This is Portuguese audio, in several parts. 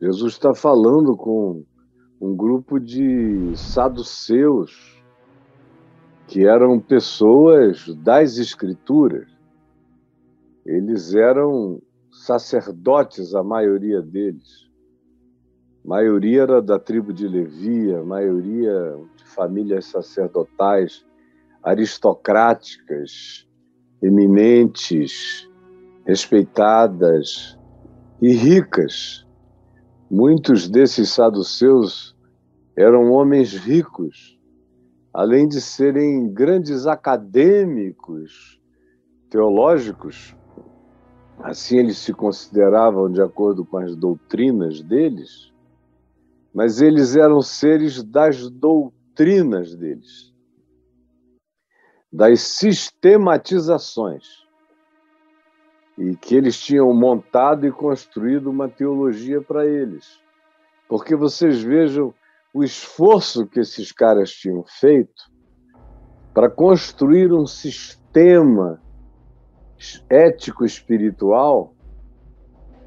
Jesus está falando com um grupo de saduceus, que eram pessoas das Escrituras. Eles eram sacerdotes, a maioria deles. A maioria era da tribo de Levi, a maioria de famílias sacerdotais, aristocráticas, eminentes, respeitadas e ricas. Muitos desses saduceus eram homens ricos, além de serem grandes acadêmicos teológicos, assim eles se consideravam de acordo com as doutrinas deles, mas eles eram seres das doutrinas deles, das sistematizações, e que eles tinham montado e construído uma teologia para eles. Porque vocês vejam o esforço que esses caras tinham feito para construir um sistema ético-espiritual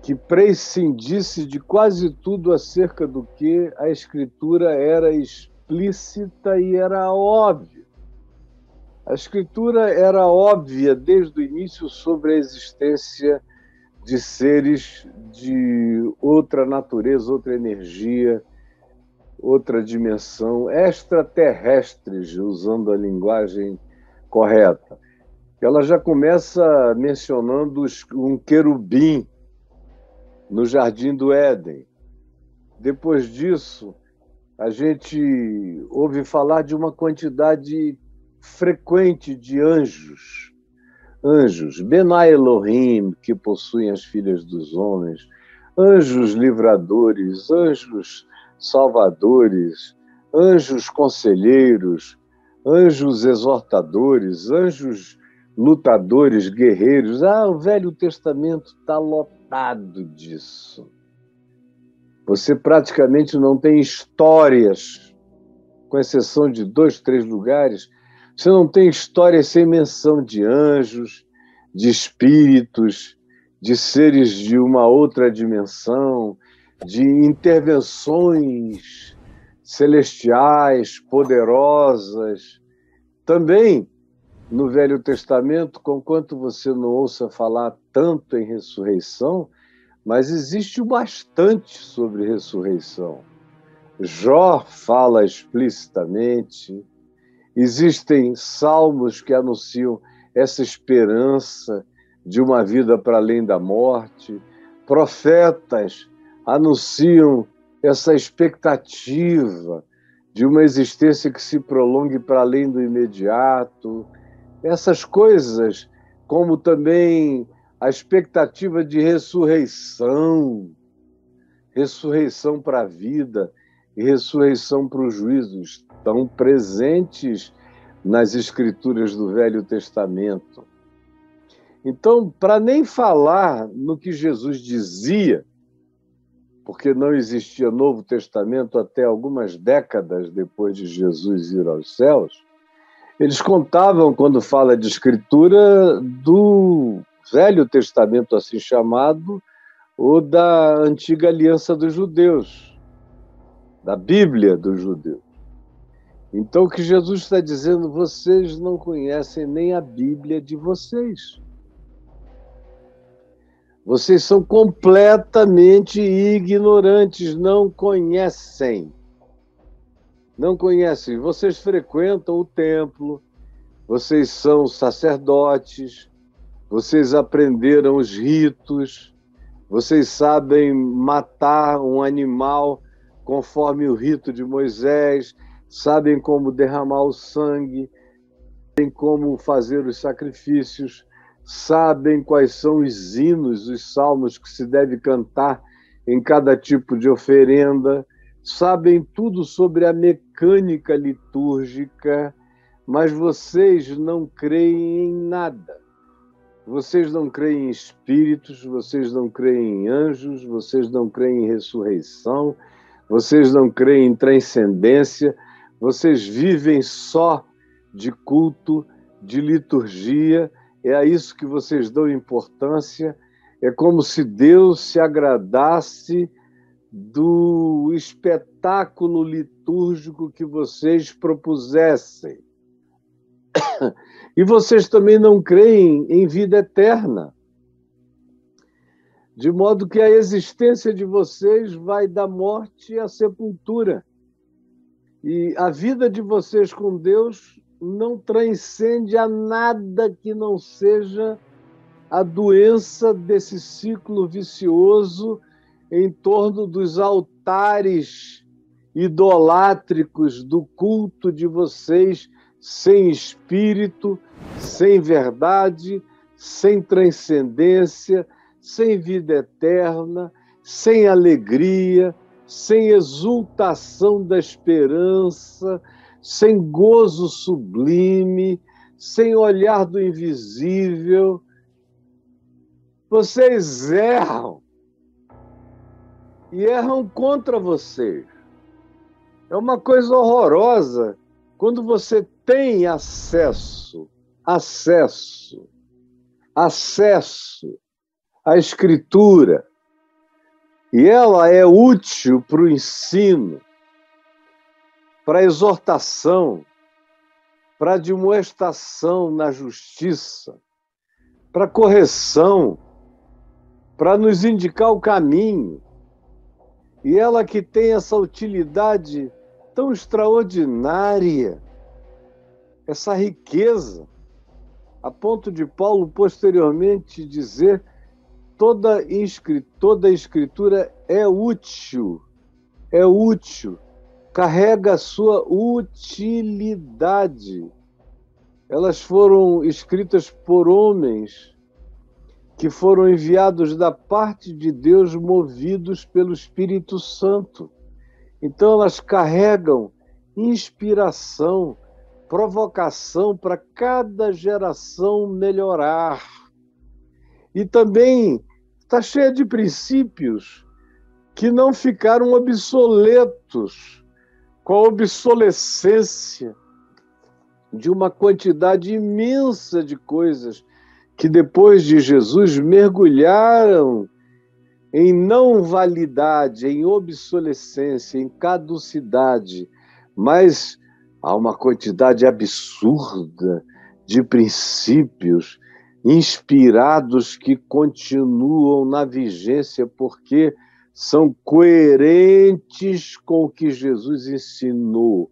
que prescindisse de quase tudo acerca do que a Escritura era explícita e era óbvia. A Escritura era óbvia desde o início sobre a existência de seres de outra natureza, outra energia, outra dimensão, extraterrestres, usando a linguagem correta. Ela já começa mencionando um querubim no Jardim do Éden. Depois disso, a gente ouve falar de uma quantidade frequente de anjos. Anjos, Benai Elohim, que possuem as filhas dos homens, anjos livradores, anjos salvadores, anjos conselheiros, anjos exortadores, anjos lutadores, guerreiros. O Velho Testamento está lotado disso. Você praticamente não tem histórias, com exceção de 2, 3 lugares, você não tem histórias sem menção de anjos, de espíritos, de seres de uma outra dimensão, de intervenções celestiais, poderosas. Também, no Velho Testamento, conquanto você não ouça falar tanto em ressurreição, mas existe o bastante sobre ressurreição. Jó fala explicitamente, existem salmos que anunciam essa esperança de uma vida para além da morte, profetas anunciam essa expectativa de uma existência que se prolongue para além do imediato. Essas coisas, como também a expectativa de ressurreição, ressurreição para a vida e ressurreição para o juízo, estão presentes nas escrituras do Velho Testamento. Então, para nem falar no que Jesus dizia, porque não existia Novo Testamento até algumas décadas depois de Jesus ir aos céus, eles contavam, quando fala de escritura, do Velho Testamento, assim chamado, ou da antiga aliança dos judeus, da Bíblia dos judeus. Então, o que Jesus está dizendo, vocês não conhecem nem a Bíblia de vocês. Vocês são completamente ignorantes, não conhecem. Não conhecem. Vocês frequentam o templo, vocês são sacerdotes, vocês aprenderam os ritos, vocês sabem matar um animal conforme o rito de Moisés, sabem como derramar o sangue, sabem como fazer os sacrifícios, sabem quais são os hinos, os salmos que se deve cantar em cada tipo de oferenda, sabem tudo sobre a mecânica litúrgica, mas vocês não creem em nada. Vocês não creem em espíritos, vocês não creem em anjos, vocês não creem em ressurreição, vocês não creem em transcendência, vocês vivem só de culto, de liturgia, é a isso que vocês dão importância. É como se Deus se agradasse do espetáculo litúrgico que vocês propusessem. E vocês também não creem em vida eterna, de modo que a existência de vocês vai da morte à sepultura. E a vida de vocês com Deus não transcende a nada que não seja a doença desse ciclo vicioso em torno dos altares idolátricos do culto de vocês, sem espírito, sem verdade, sem transcendência, sem vida eterna, sem alegria, sem exultação da esperança, sem gozo sublime, sem olhar do invisível. Vocês erram. E erram contra vocês. É uma coisa horrorosa quando você tem acesso à Escritura, e ela é útil para o ensino, para a exortação, para a admoestação na justiça, para a correção, para nos indicar o caminho. E ela que tem essa utilidade tão extraordinária, essa riqueza, a ponto de Paulo posteriormente dizer: toda a Escritura é útil, carrega a sua utilidade. Elas foram escritas por homens que foram enviados da parte de Deus, movidos pelo Espírito Santo. Então elas carregam inspiração, provocação para cada geração melhorar. E também está cheia de princípios que não ficaram obsoletos com a obsolescência de uma quantidade imensa de coisas que depois de Jesus mergulharam em não validade, em obsolescência, em caducidade, mas há uma quantidade absurda de princípios inspirados que continuam na vigência porque são coerentes com o que Jesus ensinou,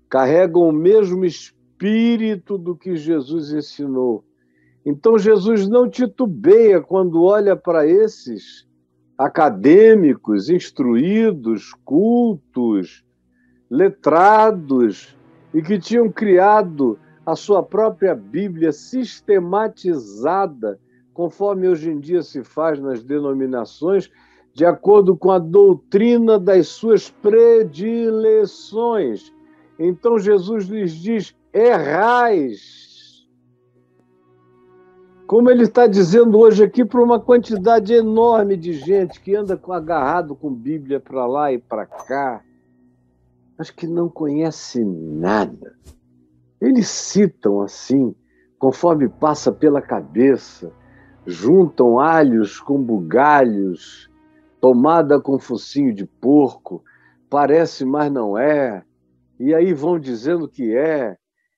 carregam o mesmo espírito do que Jesus ensinou. Então Jesus não titubeia quando olha para esses acadêmicos, instruídos, cultos, letrados, e que tinham criado a sua própria Bíblia sistematizada, conforme hoje em dia se faz nas denominações, de acordo com a doutrina das suas predileções. Então Jesus lhes diz: errais. Como ele está dizendo hoje aqui para uma quantidade enorme de gente que anda agarrado com Bíblia para lá e para cá, mas que não conhece nada. Eles citam assim, conforme passa pela cabeça, juntam alhos com bugalhos, tomada com focinho de porco, parece, mas não é, e aí vão dizendo que é.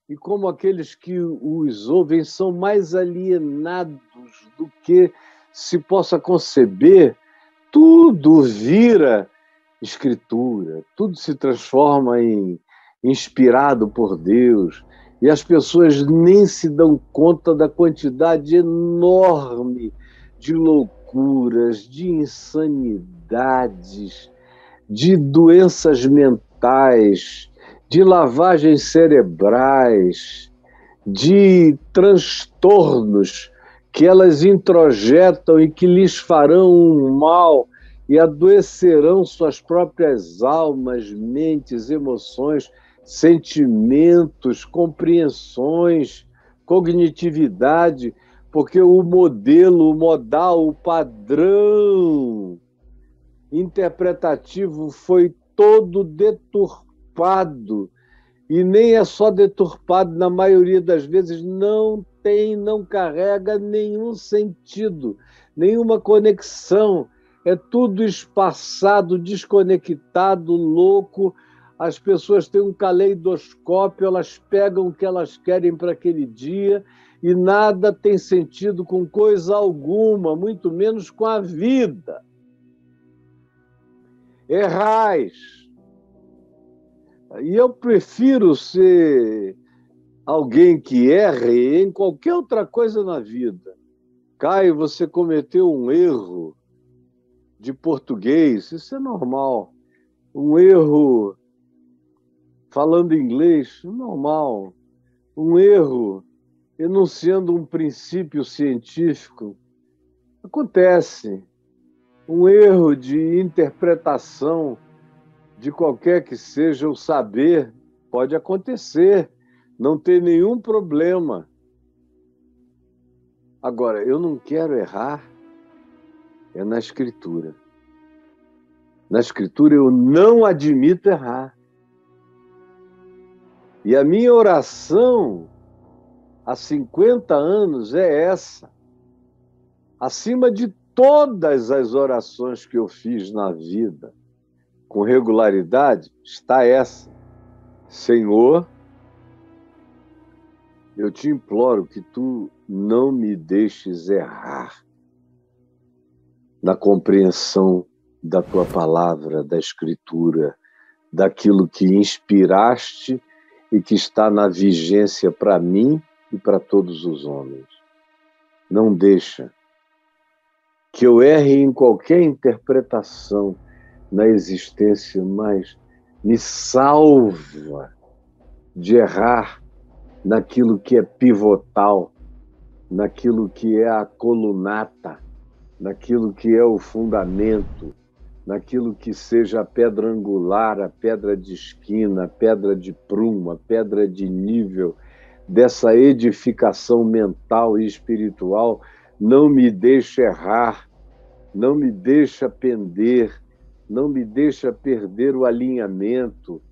E como aqueles que os ouvem são mais alienados do que se possa conceber, tudo vira Escritura, tudo se transforma em inspirado por Deus, e as pessoas nem se dão conta da quantidade enorme de loucuras, de insanidades, de doenças mentais, de lavagens cerebrais, de transtornos que elas introjetam e que lhes farão um mal e adoecerão suas próprias almas, mentes, emoções, sentimentos, compreensões, cognitividade, porque o modelo, o modal, o padrão interpretativo foi todo deturpado. E nem é só deturpado, na maioria das vezes não carrega nenhum sentido, nenhuma conexão. é tudo espaçado, desconectado, louco. As pessoas têm um caleidoscópio, elas pegam o que elas querem para aquele dia e nada tem sentido com coisa alguma, muito menos com a vida. Errais. E eu prefiro ser alguém que erre em qualquer outra coisa na vida. Caio, você cometeu um erro de português, isso é normal. Um erro falando inglês, normal. Um erro enunciando um princípio científico, acontece. Um erro de interpretação de qualquer que seja o saber pode acontecer, não tem nenhum problema. Agora, eu não quero errar, é na Escritura. Na Escritura eu não admito errar. E a minha oração há 50 anos é essa. Acima de todas as orações que eu fiz na vida, com regularidade, está essa. Senhor, eu te imploro que tu não me deixes errar na compreensão da tua palavra, da Escritura, daquilo que inspiraste e que está na vigência para mim e para todos os homens. Não deixa que eu erre em qualquer interpretação na existência, mas me salva de errar naquilo que é pivotal, naquilo que é a colunata, naquilo que é o fundamento, naquilo que seja a pedra angular, a pedra de esquina, a pedra de prumo, a pedra de nível dessa edificação mental e espiritual. Não me deixa errar, não me deixa pender, não me deixa perder o alinhamento.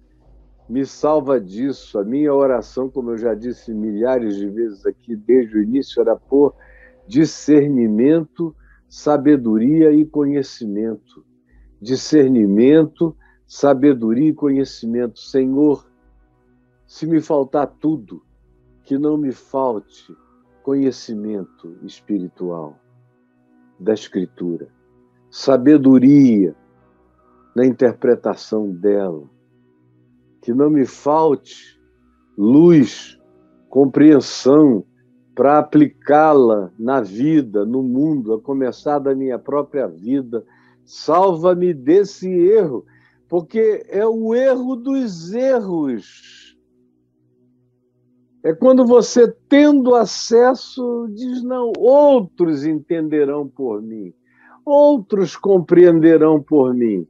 Me salva disso. A minha oração, como eu já disse milhares de vezes aqui, desde o início, era por discernimento, sabedoria e conhecimento. Discernimento, sabedoria e conhecimento. Senhor, se me faltar tudo, que não me falte conhecimento espiritual da Escritura, sabedoria na interpretação dela, que não me falte luz, compreensão para aplicá-la na vida, no mundo, a começar da minha própria vida. Salva-me desse erro, porque é o erro dos erros. É quando você, tendo acesso, diz, não, outros entenderão por mim, outros compreenderão por mim.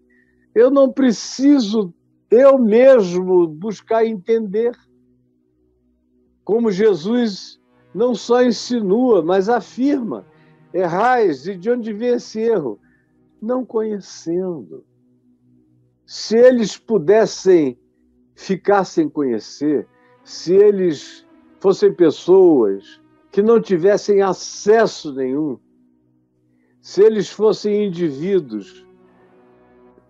Eu não preciso, eu mesmo, buscar entender. Como Jesus não só insinua, mas afirma, errais, e de onde vem esse erro? Não conhecendo. Se eles pudessem ficar sem conhecer, se eles fossem pessoas que não tivessem acesso nenhum, se eles fossem indivíduos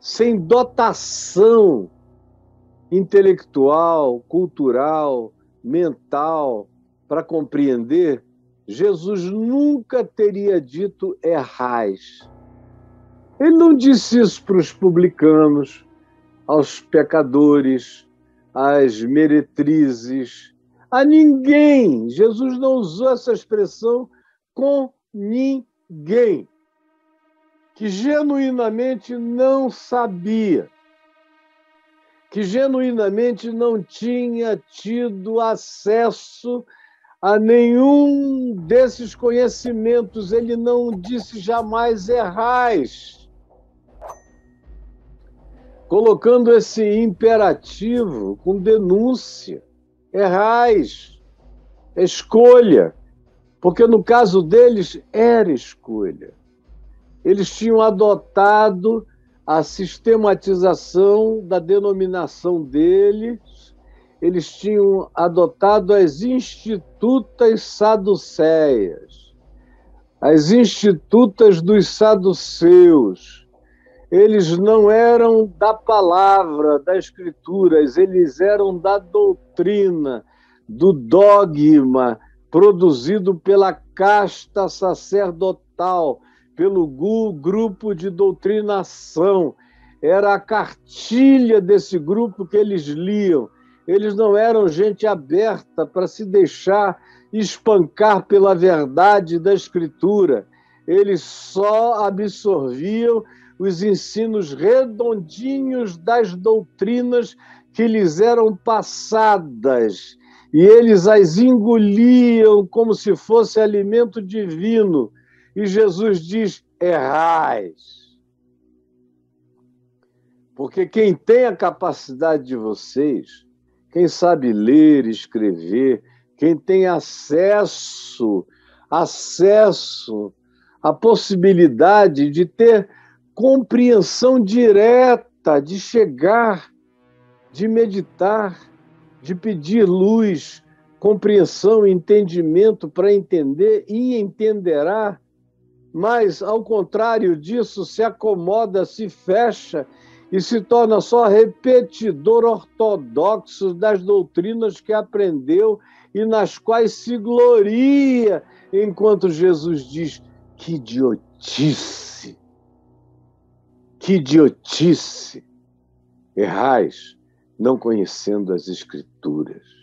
sem dotação intelectual, cultural, mental, para compreender, Jesus nunca teria dito errais. Ele não disse isso para os publicanos, aos pecadores, às meretrizes, a ninguém. Jesus não usou essa expressão com ninguém que genuinamente não sabia, que genuinamente não tinha tido acesso a nenhum desses conhecimentos. Ele não disse jamais errais, colocando esse imperativo com denúncia. Errais, escolha, porque no caso deles era escolha. Eles tinham adotado a sistematização da denominação deles, eles tinham adotado as institutas saduceias, as institutas dos saduceus, Eles não eram da palavra, das escrituras, eles eram da doutrina, do dogma, produzido pela casta sacerdotal, pelo grupo de doutrinação. Era a cartilha desse grupo que eles liam. Eles não eram gente aberta para se deixar espancar pela verdade da Escritura. Eles só absorviam os ensinos redondinhos das doutrinas que lhes eram passadas, e eles as engoliam como se fosse alimento divino. E Jesus diz: errais. Porque quem tem a capacidade de vocês, quem sabe ler, escrever, quem tem acesso à possibilidade de ter compreensão direta, de chegar, de meditar, de pedir luz, compreensão, entendimento para entender e entenderá, mas, ao contrário disso, se acomoda, se fecha e se torna só repetidor ortodoxo das doutrinas que aprendeu e nas quais se gloria, enquanto Jesus diz: que idiotice! Que idiotice! Errais, não conhecendo as Escrituras.